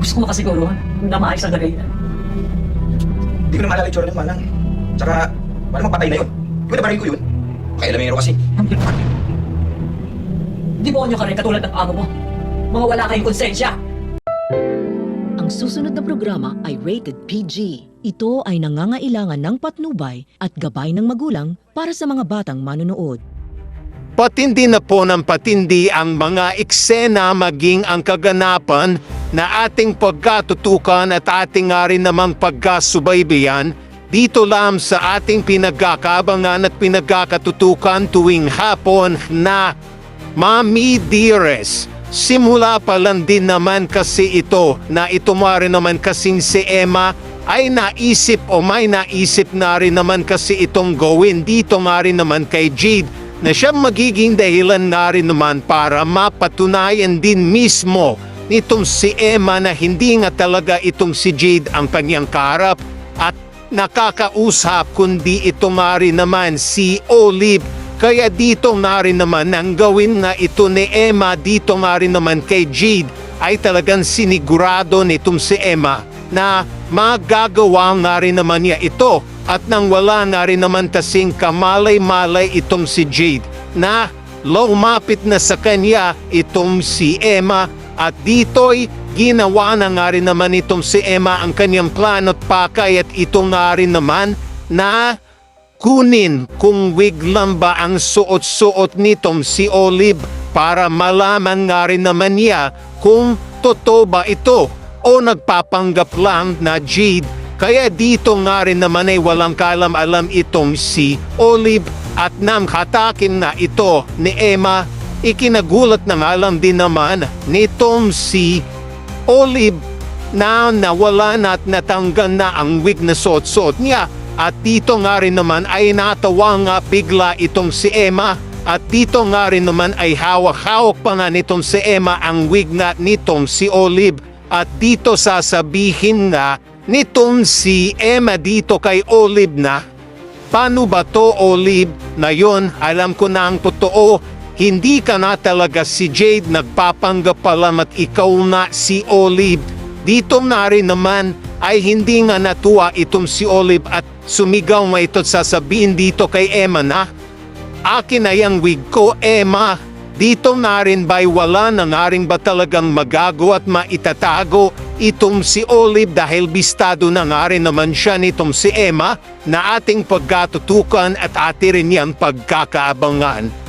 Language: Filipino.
Gusto mo kasi siguro na maayos ang lagay na. Hindi ko na maalala yung tsura ng manang. Tsaka, malamang patay na yun. Yung nabaril ko yun. Kailamero kasi. Di mo nyo ka rin katulad ng amo mo. Mga wala kayong konsensya. Ang susunod na programa ay rated PG. Ito ay nangangailangan ng patnubay at gabay ng magulang para sa mga batang manonood. Patindi na po ng patindi ang mga eksena maging ang kaganapan na ating pagkatutukan at ating nga rin namang pagkasubaybayan dito lang sa ating pinagkakabangan at pinagkakatutukan tuwing hapon na Mami Dearest. Simula pa lang din naman kasi ito na itumari naman kasing si Emma ay naisip o may naisip na rin naman kasi itong gawin dito nga rin naman kay Jade na siya magiging dahilan na rin naman para mapatunayan din mismo nitong si Emma na hindi nga talaga itong si Jade ang kanyang kaharap at nakakausap kundi ito nga rin naman si Olive. Kaya dito nga rin naman ang gawin nga ito ni Emma dito nga rin naman kay Jade ay talagang sinigurado nitong si Emma na magagawa nga rin naman niya ito at nang wala nga rin naman kasing kamalay-malay itong si Jade na lumapit na sa kanya itong si Emma at dito'y ginawa na nga rin naman itong si Emma ang kanyang plano at pakay at ito nga rin naman na kunin kung wig lang ba ang suot-suot nitong si Olive para malaman nga rin naman niya kung totoo ba ito o nagpapanggap lang na Jade. Kaya dito nga rin naman ay walang kalam-alam itong si Olive at nang hatakin na ito ni Emma, ikinagulat na nga lang din naman nitong si Olive na nawala na at natanggal na ang wig na suot-suot niya. At dito nga rin naman ay natawa nga bigla itong si Emma at dito nga rin naman ay hawak-hawak pa nga nitong si Emma ang wig nga nitong si Olive at dito sasabihin nga nitong si Emma dito kay Olive na paano ba to Olive na yon alam ko na ang totoo hindi ka na talaga si Jade nagpapanggap pa lang at ikaw na si Olive. Dito nga rin naman ay hindi nga natuwa itong si Olive at sumigaw nga ito sasabihin dito kay Emma na akin na yung wig ko Emma. Dito nga rin ba'y wala na nga rin ba talagang magagawa at maitatago itong si Olive dahil bistado na nga rin naman siya nitong si Emma na ating pagkatutukan at ati rin niyang pagkakaabangan.